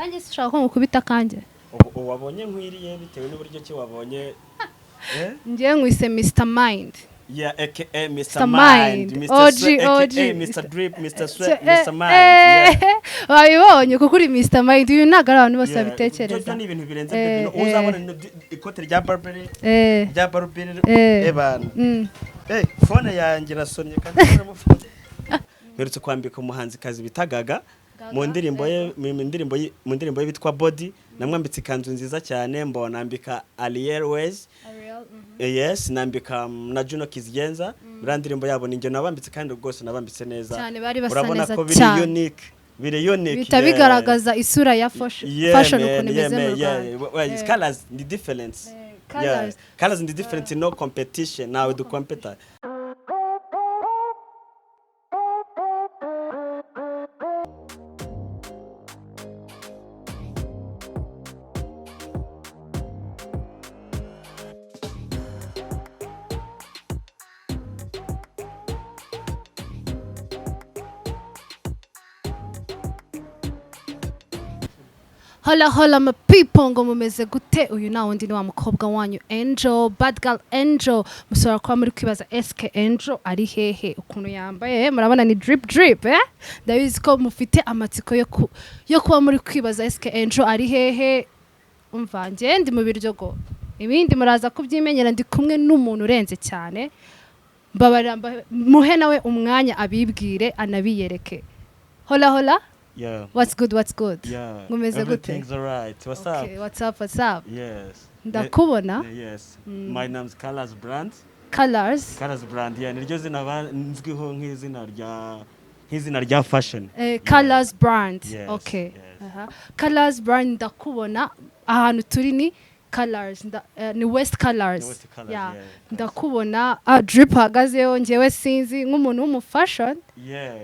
nanjye sishaka ko mukubita kanje wabonye nkwiriye bitewe n'uburyo ki wabonye ngiye ngwise Mr Mind. Yeah, aka Mr. Mind, Mr. Drip, Mr. Sweat, Mr. Mind. Wabibonye kuko uri Mr Mind, uyu ntago ari abantu bose babitekereza. Byo ni ibintu birenze byo. Uzabona ikote rya Barbary, rya Barbary ebana. Phone yanjye rasonye kandi n'amufone. Mperutse kwambika umuhanzi kazi bitagaga mu ndirimbo ye bitwa Body, namwambitse ikanzu nziza cyane mbona nambika ARIEL WAYZ. Yes, nambika na JUNO KIZIGENZA. Brand ndirimbo yabo ninjye nabambitse kandi rwose nabambitse neza. Urabona ko biri unique. Bitabigaragaza isura ya fashion ukuntu imeze mu Rwanda. Colors the difference. Colors the difference, no competition. Now the competitor. Hola my people ngo mumeze gute uyu na wundi ni wa mukobwa wanyu Angel bad girl Angel musora kwa muri kwibaza SK Angel ari hehe ukuntu yambaye murabona ni drip ndabizi ko mufite amatsiko yo kuba muri kwibaza SK Angel ari hehe umva nge ndi mu biryogo ibindi muraza kubyimenyera ndi kumwe n'umuntu urenze cyane mbabarira muhe nawe umwanya abibwire anabiyereke hola Yeah. What's good? Yeah. Everything's alright. What's up? What's up? Yes. Ndakubona? Yes. My name's Colors Brand. Colors Brand. Yeah, niryo zina nzwiho nk'izina rya fashion. Colors Brand. Yes. Okay. Yes. Colors Brand ndakubona ahantu turi ni Colors ni West Colors. Yeah. Ndakubona drip hagazeyo ngewe sinzi nk'umuntu w'umufashion. Yeah.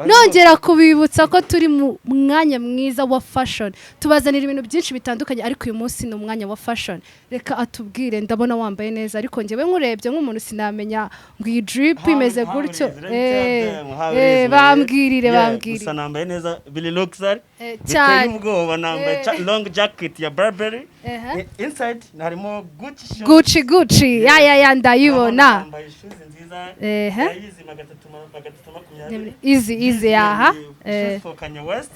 Nongera kubibutsa ko turi mu mwanya mwiza wa fashion. Tubazanira ibintu byinshi bitandukanye ariko uyu munsi ni umwanya wa fashion. Reka atubwire ndabona wambaye neza ariko ngewe nkurebye nk'umuntu sinamenya ngo iyi drip imeze gutyo. Bambwirire. Gusa nambaye neza Billy Luxury. Biteye ubwoba nambaye long jacket ya Burberry. Inside harimo Gucci. Ya ndayibona. Nambaye shoes nziza. Easy yaha Kanye West.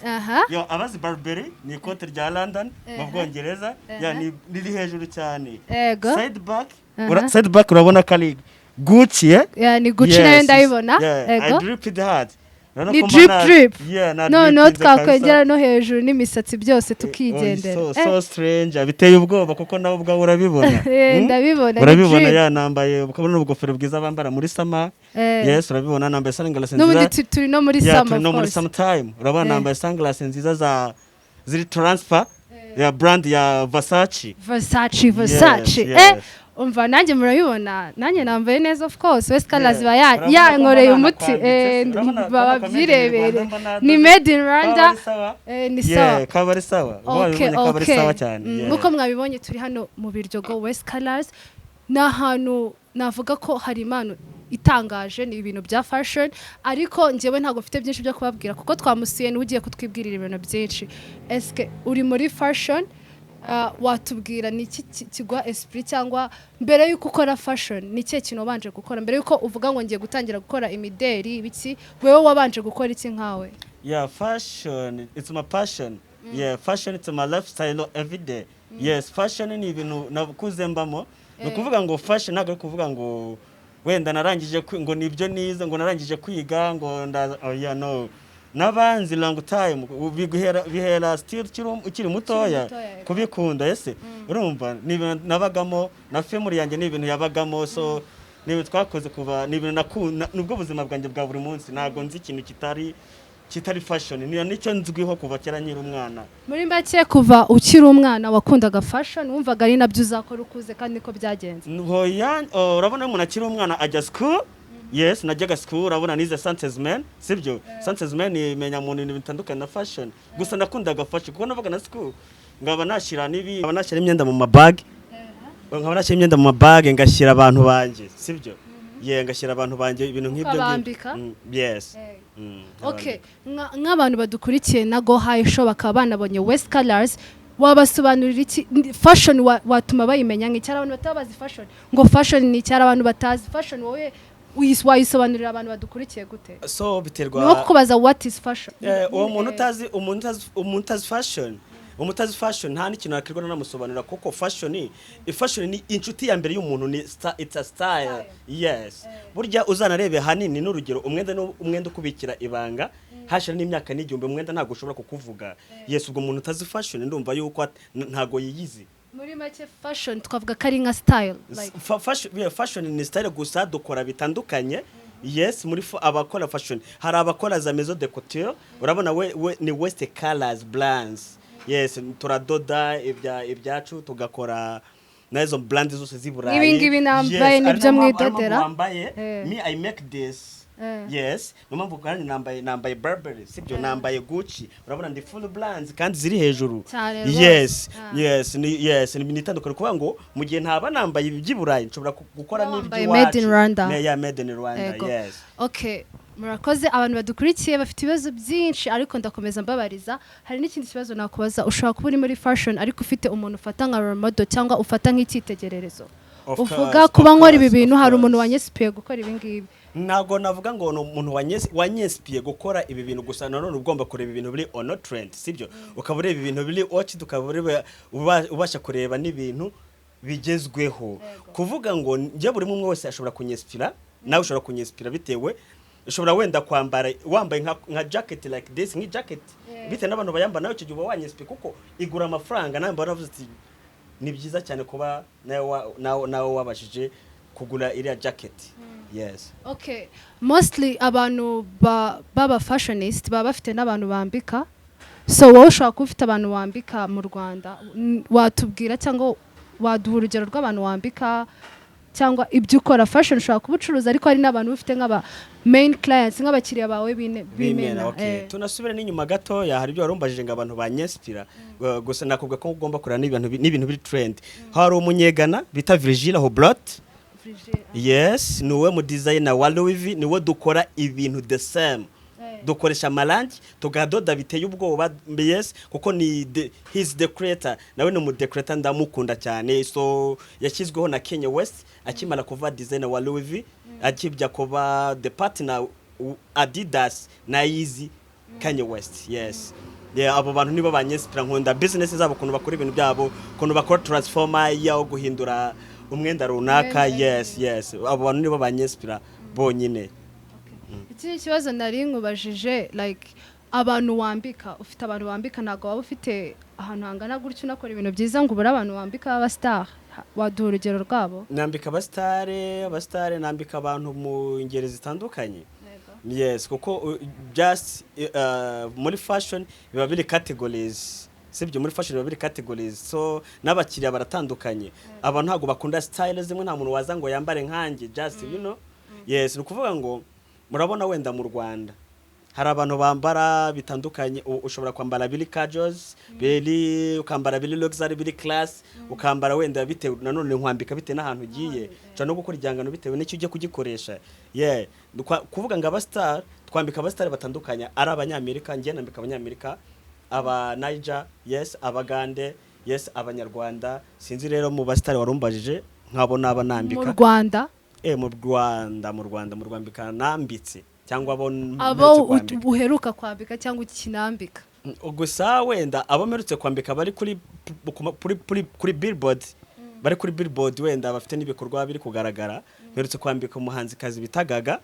Yo abazi Burberry ni ikote rya London mu Bwongereza ya niri hejuru cyane. Side back urabona kali Gucci ya ni Gucci nayo ndayibona I dripped hard ni drip no twakwengera no hejuru n'imisatsi byose tukigendera so strange biteye ubwoba kuko nawe ubwa urabibona ndabibona urabibona ya nambaye ukabona ubugofero bwiza bambara muri summer. Yes, urabibona nambaye sunglasses nziza n'ubundi turi no muri summer no muri summertime urabona nambaye sunglasses nziza ziri transfer ya brand ya Versace. Umva nanjye murabibona nanjye nambaye neza of course West Colors yankoreye umuti baba byirebere ni made in Rwanda ni sawa kabari sawa kabari sawa cyane uko mwabibonye turi hano mu biryogo West Colors n'ahantu navuga ko hari impano itangaje ni ibintu bya fashion ariko njyewe ntago mfite byinshi byo kubabwira kuko twamusuye ni ugiye kutwibwirira ibintu byinshi eske uri muri fashion watubwira ni iki kigwa esprit cyangwa mbere yuko ukora fashion ni cye kintu wabanje gukora mbere yuko uvuga ngo ngiye gutangira gukora imideri ibiki wewe wabanje gukora iki nkawe? Yeah, fashion it's my passion. Yeah, fashion it's my lifestyle every day. Yes, fashion ni ibintu nakuze mbamo no kuvuga ngo fashion ntago kuvuga ngo wenda narangije ngo nibyo nize ngo narangije kwiga ngo no nabanzi long time bihera still ukiri mutoya kubikunda ese urumva nabagamo na family yanjye n'ibintu yabagamo so nibe twakoze kuva n'ibintu nakunda nubwo buzima bwanjye bwa buri munsi nago nzi ikintu kitari fashion ni nicyo nzwiho kuva kera nyiri umwana. Muri mbake kuva ukiri umwana wakundaga fashion wumvaga ari nabyo uzakora ukuze kandi niko byagenze? Urabona umuntu akiri umwana ajya school. Yes, najyaga school urabona nize Santesman sibyo Santesman imenya mu bintu bitandukanye na fashion gusa nakundaga fashion kuko navuga na school ngaba nashira imyenda mu mabag ngashyira abantu banje sibyo ngashyira abantu banje ibintu nk'ibyo ngibyo yes Okay, nk'abantu badukurikiye na Go High Show bakaba banabonye West Colors, wabasobanurira iki fashion watuma bayimenya nk'icyara abantu batabazi fashion, ngo fashion ni icyara abantu batazi fashion, wowe wayisobanurira abantu badukurikiye gute? So biterwa no kubaza what is fashion. Uwo muntu utazi fashion, umutazi fashion nta n'ikintu nakirwa namusobanurira kuko fashion ni inshuti ya mbere y'umuntu, ni it's a style. Yes, burya uzanarebe hanini n'urugero umwenda ukubikira ibanga hashira n'imyaka n'igihumbi umwenda ntago ushobora kukuvuga. Yes, ubwo umuntu utazi fashion ndumva yuko ntago yiyizi. Muri make fashion twavuga kari nka style, like fashion ni style gusa dukora bitandukanye. Yes, muri abakora fashion hari abakora za maison de couture, urabona we ni West Colors brands. Yes, turadoda ibyacu tugakora nazo brand zose ziburayi. Ibi nambaye nibyo mwidodera. Me I make this. Yes, numamvu kandi nambaye Burberry, sibyo nambaye Gucci. Urabona ndi full brands kandi ziri hejuru. Yes, ni binitandukanye kuvuga ngo mu gihe ntaba nambaye ibyiburayi nshobora gukora n'ibyo made in Rwanda. Made in Rwanda. Yes. Okay. Murakoze abantu badukurikiye bafite ibibazo byinshi ariko ndakomeza mbabariza. Hari n'ikindi kibazo nakubaza, ushobora kuba uri muri fashion ariko ufite umuntu ufata nka role model cyangwa ufata nk'icyitegererezo, uvuga kuba nkora ibi bintu hari umuntu wanyesipiye gukora ibi ngibi? Ntago navuga ngo no umuntu wanyesipiye gukora ibi bintu gusa, none ugomba kureba ibintu biri on trend, sibyo ukabura ibi bintu biri watch, tukabura ubasha kureba n'ibintu bigezweho. Kuvuga ngo nje buri umwe wese ashobora kunyespira, nawe ushobora kunyespira bitewe ushobora wenda kwambara wambaye nka jacket like this, nki jacket bite n'abantu bayamba nawe cyo gihe wanyespe kuko igura amafaranga, nawe baravuze ati ni byiza cyane kuba nawe wabashije kugura iriya jacket. Yes. Okay, mostly abantu baba fashionist baba bafite n'abantu bambika, so wowe ushobora kuba ufite abantu bambika mu Rwanda, watubwira cyangwa waduha urugero rw'abantu wambika cyangwa ibyo ukora fashion ushobora kubucuruza ariko hari n'abantu bafite nk'aba main clients nk'abakiriya bawe bimena. Okay, tunasubira n'inyuma gato ya hari ibyo warumbajije ngo abantu banyespira gusa nakubwa ko ugomba kurana n'ibintu biri trend. Hari umunyegana bita Virgile Hoblot. Yes, niwe mu designer wa Louis V, niwe dukora ibintu the same. Dukoresha amarangi tugadoda biteye ubwoba. Yes, kuko he's the creator, nawe ni mu decorator ndamukunda cyane. So yashyizweho na Kanye West akimara kuva designer wa Louis V, akibya kuba the partner Adidas na NIZI Kanye West. Yes. Abo bantu nibo banyespira, nkunda business zabo kuntu bakora ibintu byabo, kuntu bakora transformer yaho guhindura umwenda runaka. Yes, abo bantu nibo banyespira bonyine. Iki kibazo nari nkubajije, like abantu wambika, ufite abantu wambika ntago waba ufite ahantu hangana gutyo unakora ibintu byiza ngo ubura abantu wambika aba star, waduha urugero rwabo? Nambika abastare nambika abantu mu ngeri zitandukanye. Yes, kuko just muri fashion biba biri categories, sibyo muri fashion biba biri categories, so n'abakiriya baratandukanye. Abantu ntago bakunda style zimwe, nta muntu waza ngo yambare nkanjye just you know. Yes, ni kuvuga ngo murabona wenda mu Rwanda hari abantu bambara bitandukanye, ushobora kwambara bili casuals, bili ukambara bili luxury, bili class, ukambara wenda bitewe nanone nkwambika bite n'ahantu ugiye, cyo no gukora igihangano bitewe n'icyo ujye kugikoresha. Kuvuga ngo abastar twambika abastar batandukanye, ari abanyamerika, ngiye nambika abanyamerika, aba Niger, yes, abagande, yes, abanyarwanda. Sinzi rero mu bastar warumbajije nkabona abanambika mu Rwanda. Mu Rwanda nambitse cyangwa abo uheruka kwambika cyangwa ukinambika? Gusa wenda abo merutse kwambika bari kuri billboard, bari kuri billboard wenda bafite n'ibikorwa biri kugaragara. Merutse kwambika umuhanzi kazi bitagaga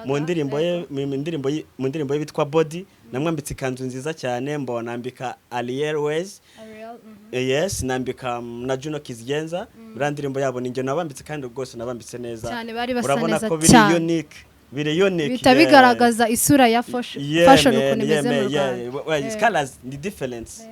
mu ndirimbo ye bitwa Body, namwambitse ikanzu nziza cyane, mbona nambika ARIEL WAYZ. Yes, nambika na JUNO KIZIGENZA, ndirimbo yabo ninjye nabambitse kandi rwose nabambitse neza. Urabona ko biri unique. Bita bigaragaza isura ya fashion ukuntu imeze mu Rwanda. Colors the difference.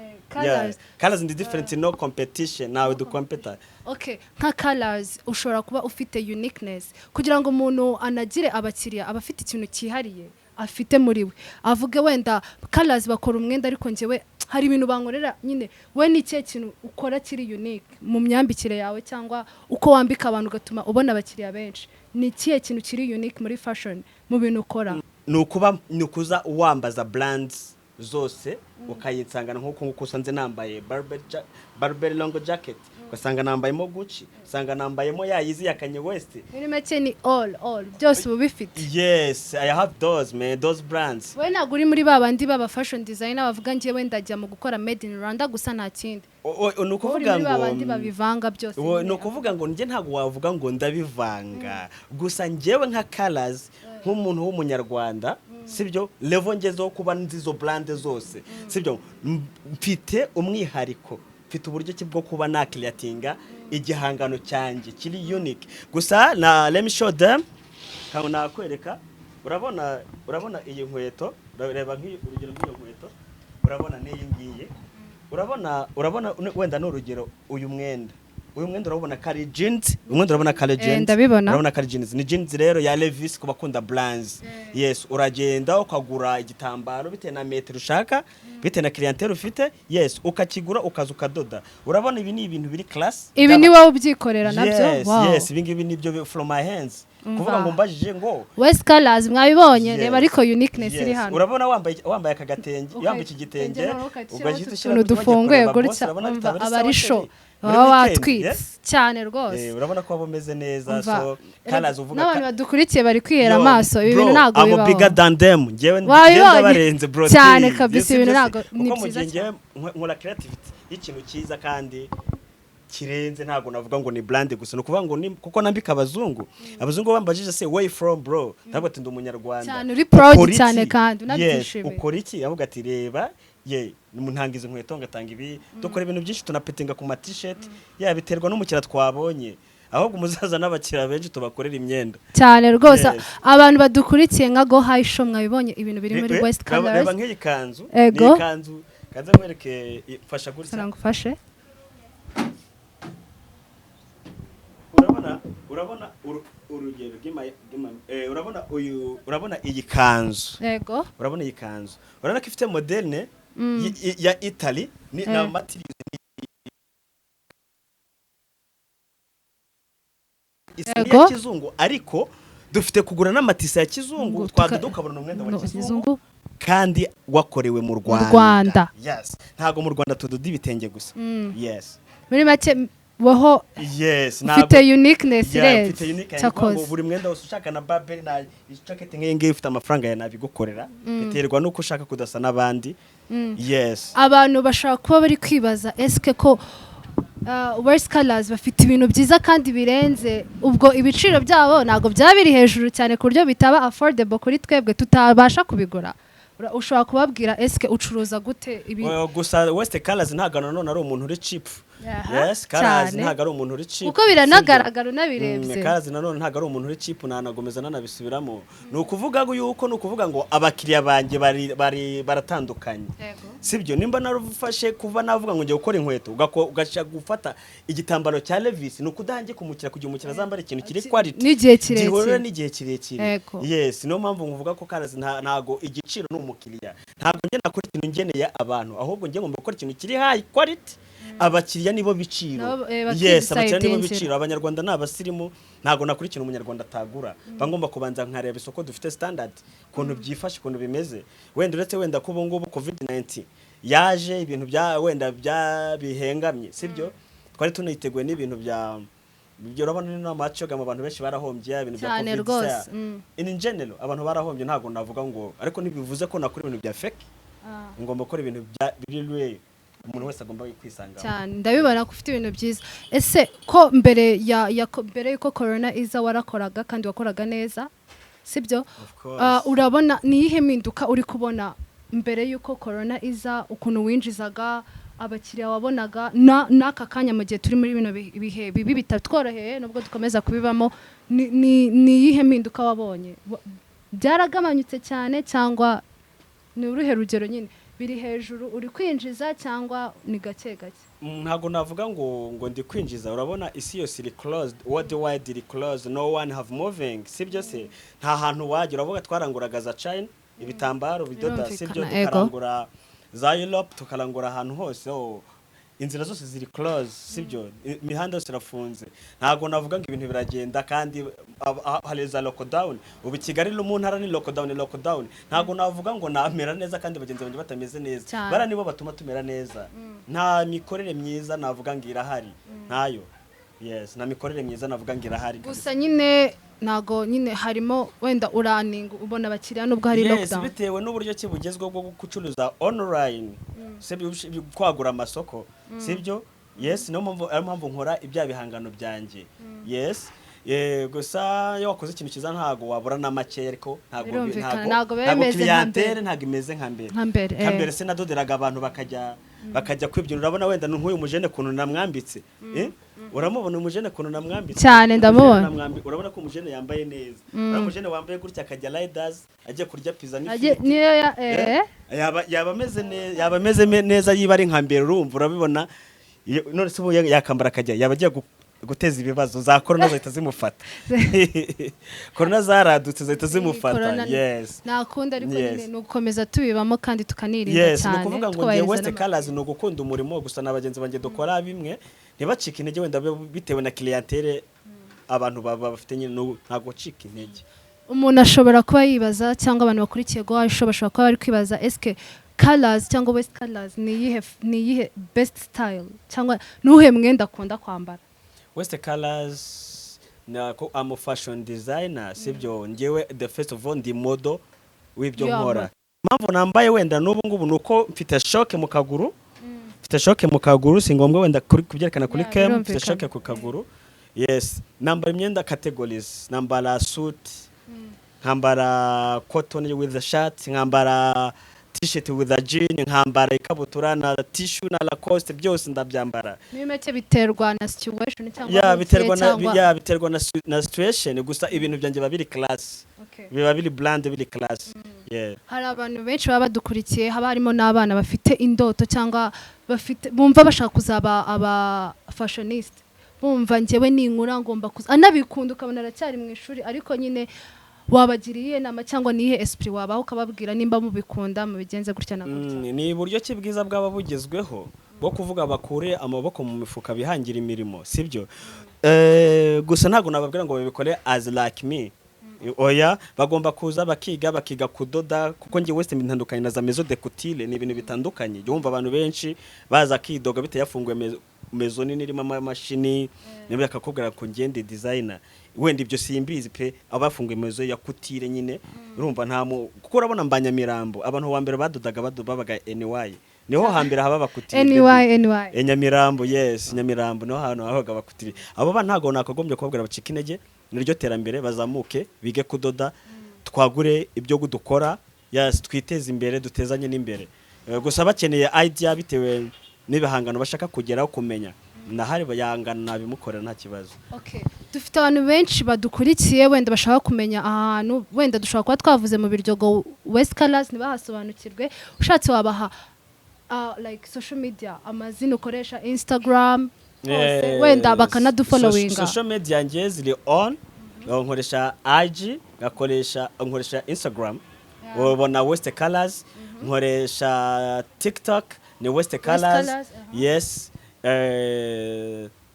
Colors the difference, no competition, now do compete. Okay, nka colors ushobora kuba ufite uniqueness kugira ngo umuntu anagire abakiriya abafite ikintu cyihariye afite muri we, avuge wenda colors bakora umwenda ariko ngewe hari ibintu bankorera nyine. We ni cye kintu ukora kiri unique mu myambikire yawe cyangwa uko wambika abantu gatuma ubona abakiriya benshi? Ni cye kintu kiri unique muri fashion mu bintu ukora? nukuza wambaza brands zose ukayitsangana nkuko usanze nambaye Burberry long jacket ugasanga nambayemo Gucci usanga nambayemo yayizi ya Kanye West muri make ni all byose ubifite. Yes, I have those brands. We ntabwo uri muri babandi baba fashion designer bavuga ngiye wenda ajya mu gukora made in Rwanda gusa nta kindi. Nukuvuga ngo babandi babivanga byose. Nukuvuga ngo nje ntabwo wavuga ngo ndabivanga gusa njewe nka colors nk'umuntu w'umunyarwanda sibyo level ngezeho kuba nzizo brand zose sibyo mfite umwihariko mfite uburyo bwo kuba na creatinga igihangano cyanjye kiri unique gusa na let me show them kandi nakwereka urabona iyi nkweto reba urugero rw'iyo nkweto urabona n'iyi ngiye urabona wenda n'urugero uyu mwenda urabona kari jeans umwenda urabona kari jeans urabona kari jeans ni jeans rero ya Levi's ku bakunda brands yes uragenda ukagura igitambaro bite na metero ushaka bite na clientele ufite yes ukakigura ukaza ukadoda urabona ibi ni ibintu biri class ibi ni wowe ubyikorera nabyo yes ibi ngibi nibyo from my hands kuvuga ngo mbajije ngo West Colors mwabibonye reba ariko uniqueness iri hano urabona wambaye akagatenge yambaye iki gitenge ugahita ushyira dufunguye gutya abarisho watwitse cyane rwose urabona ko abomeze neza so Colors uvuga n'abantu badukurikiye bari kwihera amaso ibi bintu ntago bibaho bigger than them ngewe ngenda barenze bro cyane kabisa ibintu ntago ni byiza cyane nkora creativity y'ikintu cyiza kandi kirenze ntago navuga ngo ni brand gusa no kuvuga ngo ni kuko nambika abazungu bambajije se way from bro ntabwo ati ndi umunyarwanda cyane uri proud cyane kandi unabyishimiye ukora iki avuga ati reba ntangize inkweto ngatanga ibi dukora ibintu byinshi tunapetinga ku ma t-shirt biterwa n'umukira twabonye ahubwo umuzaza n'abakira benshi tubakorera imyenda cyane rwose abantu badukurikiye nka go high show mwabibonye ibintu biri muri West Colors reba nk'iyi kanzu ni kanzu kaza mwereke fasha gutya sarangufashe urabona urugero urabona iyi kanzu yego urabona iyi kanzu urabona ko ifite moderne ya Italy ni na materials ya kizungu ariko dufite kugura n'amatisa ya kizungu twadukabona umwenda wa kizungu kandi wakorewe mu Rwanda yes ntago mu Rwanda tudoda ibitenge gusa yes muri make woho yes ufite uniqueness rero cyakoze buri mwenda wose ushaka na Burberry na jacket nk'iyi ufite amafaranga ya nabigukorera biterwa nuko ushaka kudasa nabandi yes abantu bashaka kuba bari kwibaza eske ko West Colors bafite ibintu byiza kandi birenze ubwo ibiciro byabo nago byabiri hejuru cyane ku buryo bitaba affordable kuri twebwe tutabasha kubigura ushobora kubabwira eske ucuruza gute ibi gusa West Colors ntago none ari umuntu uri cheap yes Colors ntago ari umuntu uri cheap uko biranagaragara unabirebye Colors nanone ntago ari umuntu uri cheap nanagomeza nanabisubiramo nukuvuga ngo abakiriya banjye bari baratandukanye sibyo nimba narufashe kuva navuga ngo ngiye gukora inkweto ugasha gufata igitambaro cya Levi's nukudange kumukira kugira umukira zambara ikintu kiri quality n'igihe kirekire yes no mpamvu nguvuga ko Colors ntago igiciro n'umukiriya ntago nge nakora ikintu ngeneye abantu ahubwo nge ngomba gukora ikintu kiri high quality abakiriya nibo biciro yes abakiriya nibo biciro abanyarwanda n'abasirimu ntago nakurikira umunyarwanda atagura bangomba kubanza nkareba isoko dufite standard kuntu byifashe kuntu bimeze wenda ko ubungubu covid-19 yaje ibintu wenda bihengamye sibyo twari tuniteguye n'ibintu byo urabona ni n'amacoga mu bantu benshi barahombye ibintu bya covid in general abantu barahombye ntago navuga ngo ariko ntibivuze ko nakora ibintu bya fake ngomba gukora ibintu biri real umuntu wese agomba kwisanga cyane ndabibona ko ufite ibintu byiza ese ko mbere yuko corona iza warakoraga kandi wakoraga neza sibyo urabona niyihe mpinduka uri kubona mbere yuko corona iza ukuntu winjizaga abakiriya wabonaga n'aka kanya mu gihe turi muri bino bihe bibi bitatworoheye nubwo dukomeza kubibamo niyihe mpinduka wabonye byaragabanyutse cyane cyangwa ni uruhe rugero nyine biri hejuru uri kwinjiza cyangwa ni gake gake ntago navuga ngo ndi kwinjiza urabona isi yose iri closed worldwide iri closed no one have moving sibyo se nta hantu wagira uravuga twaranguraga za China ibitambaro bidoda sibyo tukarangura za Europe tukarangura ahantu hose inzira zose ziri close sibyo imihanda yose irafunze ntago navuga ngo ibintu biragenda kandi hari za lockdown ubu Kigali no mu ntara ni lockdown ntago navuga ngo namera neza kandi bagenzi banjye batameze neza bara nibo batuma tumera neza nta mikorere myiza navuga ngo irahari ntayo yes na mikorere myiza navuga ngo irahari gusa nyine nago nyine harimo wenda uraninga ubona abakiriya nubwo hari lockdown yes bitewe n'uburyo kibugezweho bwo gucuruza online sebyo kwagura amasoko sibyo yes no mpamvu nkora ibya bihangano byanjye yes gusa iyo wakoze ikintu kiza ntago wabura na make ariko ntago clientele ntago imeze nka mbere se nadoderaga abantu bakajya kwibyina urabona wenda nk'uyu mujene kuntu namwambitse uramubona umujene kuntu namwambitse cyane ndamubona urabona ko umujene yambaye neza umujene wambaye gutya akajya riders agiye kurya pizza niyo yaba ameze neza yiba ari nka mbere urumva urabibona none se yakambara akajya yaba agiye guteza ibibazo za corona zahita zimufata corona zaradutse zahita zimufata yes nakunda ariko nyine nukomeza tubibamo kandi tukanirinda yes nukuvuga ngo ngiye West Colors no gukunda umurimo gusa nabagenzi banjye dukora bimwe ntibacika intege wenda bitewe na clientele abantu bafite nyine ntago cika intege umuntu ashobora kuba yibaza cyangwa abantu bakurikiye go ashobora kuba bari kwibaza eske Colors cyangwa West Colors ni yihe best style cyangwa nuhe mwenda akunda kwambara West Colors nako am fashion designer sibyo ngewe the first of all ndi model w'ibyo nkora mpamvu nambaye wenda n'ubu ngubu nuko mfite shock mu kaguru si ngombwa wenda kubyerekana kuri cam mfite shock ku kaguru yes nambara imyenda categories nambara suit nkambara cotton with the shirt nkambara t-shirt with a jean nkambara ikabutura na tissue na Lacoste byose ndabyambara nimeke biterwa na situation cyangwa biterwa na situation gusa ibintu byanjye babiri class biba biri brand biri class hari abantu benshi baba badukurikiye haba harimo n'abana bafite indoto cyangwa bafite bumva bashaka kuzaba aba fashionist bumva ngewe ninkura ngomba anabikunda ukabona aracyari mu ishuri ariko nyine wabagiriye nama cyangwa nihe esprit wabaho ukababwira nimba mubikunda mubigenze gutya na gutya ni buryo kibwiza bwaba bugezweho bwo kuvuga bakure amaboko mu mifuka bihangira imirimo sibyo gusa ntago nababwira ngo babikore as like me oya bagomba kuza bakiga kudoda kuko ngiye wese ntandukanye na za maison de couture ni ibintu bitandukanye yumva abantu benshi baza kidoga bitayafunguye maison nini irimo amashini niba yakakubwira ko ngende designer wenda ibyo simbizi pe abafunguye maison ya couture nyine urumva kuko urabona Nyamirambo abantu wa mbere badodaga babaga NY niho hambere haba bakutire NY Nyamirambo yes Nyamirambo niho hano habaga bakutire abo bana ntago nakagombye kubabwira bacika intege niryo terambere bazamuke bige kudoda twagure ibyo gudukora yes twiteze imbere dutezanye n'imbere gusa bakeneye idea bitewe n'ibihangano bashaka kugeraho kumenya nahari bayangana nabimukorera nta kibazo dufite abantu benshi badukurikiye wenda bashaka kumenya ahantu wenda dushaka kuba twavuze mu biryogo West Colors nibahasobanukirwe ushatse wabaha like social media amazina ukoresha Instagram wenda bakanadufollowinga social media ngiye ziri on nkoresha IG nkoresha Instagram ubona West Colors nkoresha TikTok ni West Colors yes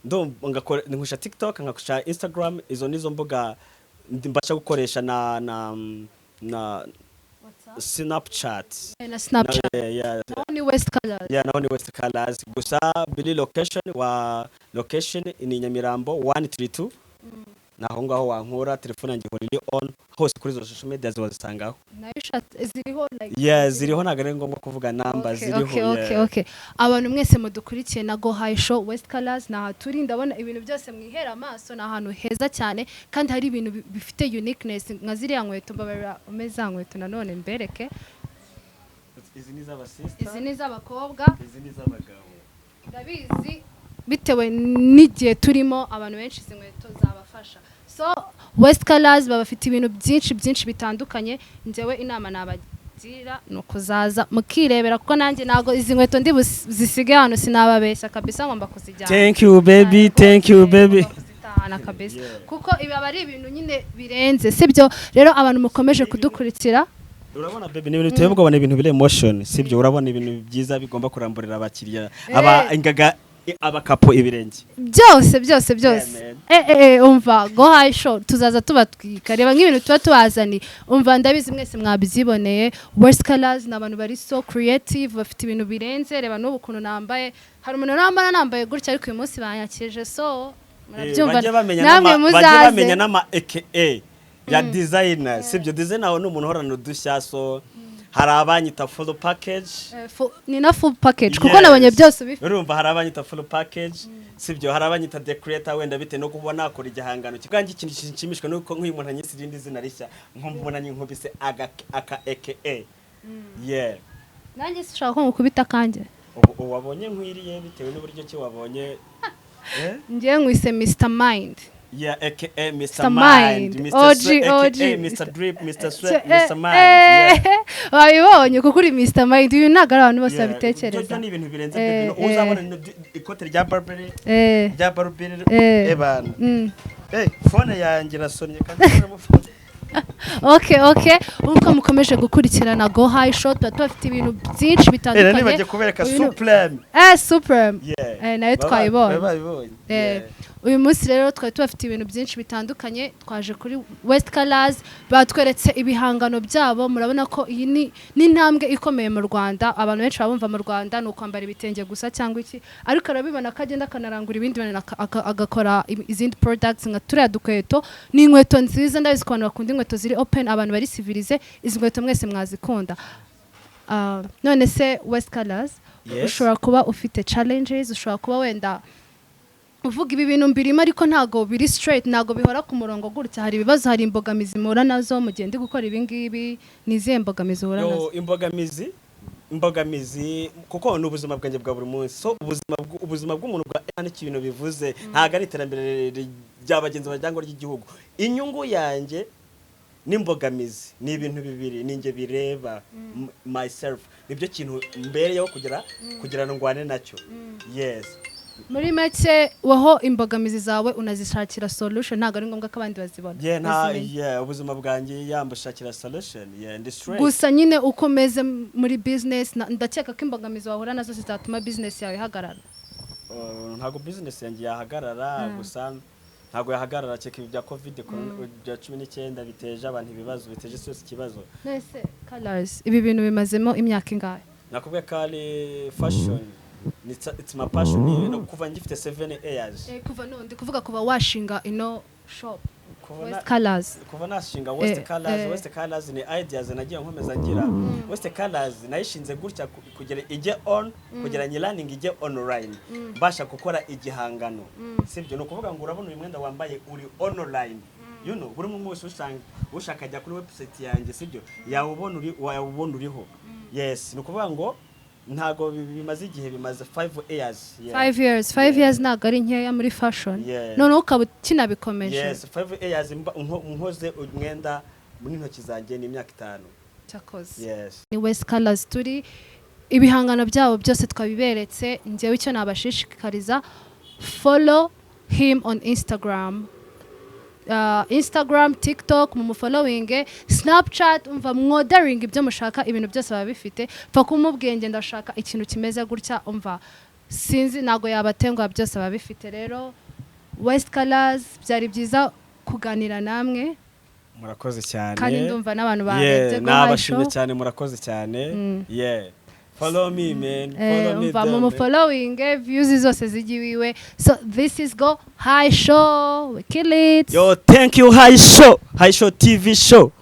nkoresha TikTok nkoresha Instagram izo nizo mbuga mbasha gukoresha na Snapchat ni West Colors ni West Colors gusa bili location ni Nyamirambo 132 naho ngaho wankura telefone yanjye iri on hose kuri zo social media zisangaho ziriho like ziriho nagare ngombwa kuvuga number ziriho okay abantu mwese mudukurikiye na Go High Show West Colors na turi ndabona ibintu byose mwihera amaso na ahantu heza cyane kandi hari ibintu bifite uniqueness nka ziriya nkweto mbabara umeza nkweto nanone mbereke izi ni z'abakobwa izi ni z'abagabo ndabizi bitewe n'igihe turimo abantu benshi izi nkweto zabafasha so West Colors babafite ibintu byinshi bitandukanye njewe inama nabagira no kuzaza mukirebera kuko nanjye nago izi nkweto ndi zisige hano sinababeshya kabisa ngomba kuzijyana thank you baby kuzitahana kabisa kuko ibi aba ari ibintu nyine birenze sibyo rero abantu mukomeje kudukurikira urabona baby ni ibintu biteye ubwoba, ni ibintu bire emotion sibyo, urabona ibintu byiza bigomba kuramburira abakiriya ingaga abakapo ibirenge byose umva go high show tuzaza tubatwika, reba nk'ibintu tuba tubazani, umva ndabizi mwese mwabyiboneye. Worst colors ni abantu bari so creative, bafite ibintu birenze, reba n'ubu kuntu nambaye, hari umuntu nambaye gutya ariko uyu munsi banyakije, so murabyumva namwe muzaze bamenya n'ama AKA ya designer sibyo. Designer aho n'umuntu horana udushya, so hari abanyita full package, ni na full package kuko nabonye byose bifite, urumva hari abanyita full package sibyo, hari abanyita decorator, wenda bite no kubona akora igihangano kiganje. Ikintu kinshimishwa nuko nk'uyu muntu anyise irindi zina rishya, nkombona nyinkubise aka AKA yeah. Nanjye sishaka ko mukubita kanje ubu wabonye nkwiriye bitewe n'uburyo ki wabonye ngiye nkwise Mr Mind. Yeah, AKA Mr. Mind, Mr. Sweat, AKA Mr. Drip, Mr. Sweat, Mr. Mind. Yeah. Wabibonye kuko uri Mr. Mind, uyu ntago ari abantu bose babitekereza. Byo ni ibintu birenze byo. Uzabona ikote rya Barbary, rya Barbary ebana. Phone yanjye rasonye kandi n'amufone. Okay uko mukomeje gukurikirana Go High Show, tubafite ibintu byinshi bitandukanye. Nibaje kubereka Supreme. Supreme. Nayo twayibonye. Uyu munsi rero twari tubafite ibintu byinshi bitandukanye, twaje kuri West Colors, batweretse ibihangano byabo. Murabona ko iyi ni intambwe ikomeye mu Rwanda. Abantu benshi babumva mu Rwanda no kwambara ibitenge gusa cyangwa iki, ariko arabibona akagenda kanarangura ibindi bintu agakora izindi products nka turiya dukweto. Ni inkweto nziza, ndabizi ko abantu bakunda inkweto ziri open, abantu bari civilize, izi nkweto mwese mwazikunda. None se West Colors, ushobora kuba ufite challenges, ushobora kuba wenda uvuga ibi bintu mbirimo ariko ntago biri straight, ntago bihora ku murongo gutya, hari ibibazo, hari imbogamizi mura nazo mugende gukora ibi ngibi. Nizihe mbogamizi uhura nazo? Imbogamizi kuko ni ubuzima bwanjye bwa buri munsi, so ubuzima bw'umuntu bwa ikintu bivuze ntago ari iterambere ry'abagenzi bajyango ry'igihugu. Inyungu yanjye n'imbogamizi ni ibintu bibiri ninjye bireba myself, nibyo kintu mbere yo kugira ngwane nacyo. Yes, muri make waho imbogamizi zawe unazishakira solution, ntago ari ngombwa ko abandi bazibona. Ubuzima bwanjye yambashakira solution, ndi straight. Gusa nyine ukomeze muri business, ndakeka ko imbogamizi wahura nazo zizatuma business yawe ihagarara. Ntago business yanjye yahagarara, gusa ntago yahagarara cyeka ibya covid bya 19 biteje abantu ibibazo, biteje cyose ikibazo. Nese Colors ibi bintu bimazemo imyaka ingahe? Nakubwe kali fashion, it's my passion. Kuva ngifite 7 years. Kuva ndi kuvuga kuva washinga ino shop West Colors. Kuva nashinga West Colors. West Colors ni ideas nagiye nkomeza ngira. West Colors nayishinze gutya kugira ije on, kugira learning ije online. Basha gukora igihangano. Sibyo no kuvuga ngo urabona uyu mwenda wambaye uri online. You know, buri mu wese ushaka ajya kuri website yanjye sibyo yawubona uriho. Yes, no kuvuga ngo ntago bimaze igihe, bimaze 5 years. 5 years ntago ari nkeya muri fashion. None ukaba kinabikomeje. Yes, 5 years nkoze umwenda muri ntoki zanjye ni imyaka 5. Cyakoze. Yes. Ni West Colors turi, ibihangano byabo byose twabiberetse. Njyewe icyo nabashishikariza, follow him on Instagram, TikTok, mumufollowing, Snapchat, umva mwordering ibyo mushaka, ibintu byose baba bifite. Pfa kumubwenge ndashaka ikintu kimeze gutya, umva sinzi nago yabatengwa, byose baba bifite. Rero West Colors byari byiza kuganira namwe. Murakoze cyane. Kandi ndumva n'abantu barebye go nabashimye cyane, murakoze cyane. Follow me, man. Follow me. Mama following, views zose zigiwiwe. So this is Go High Show. We kill it. Yo, thank you High Show. High Show TV show.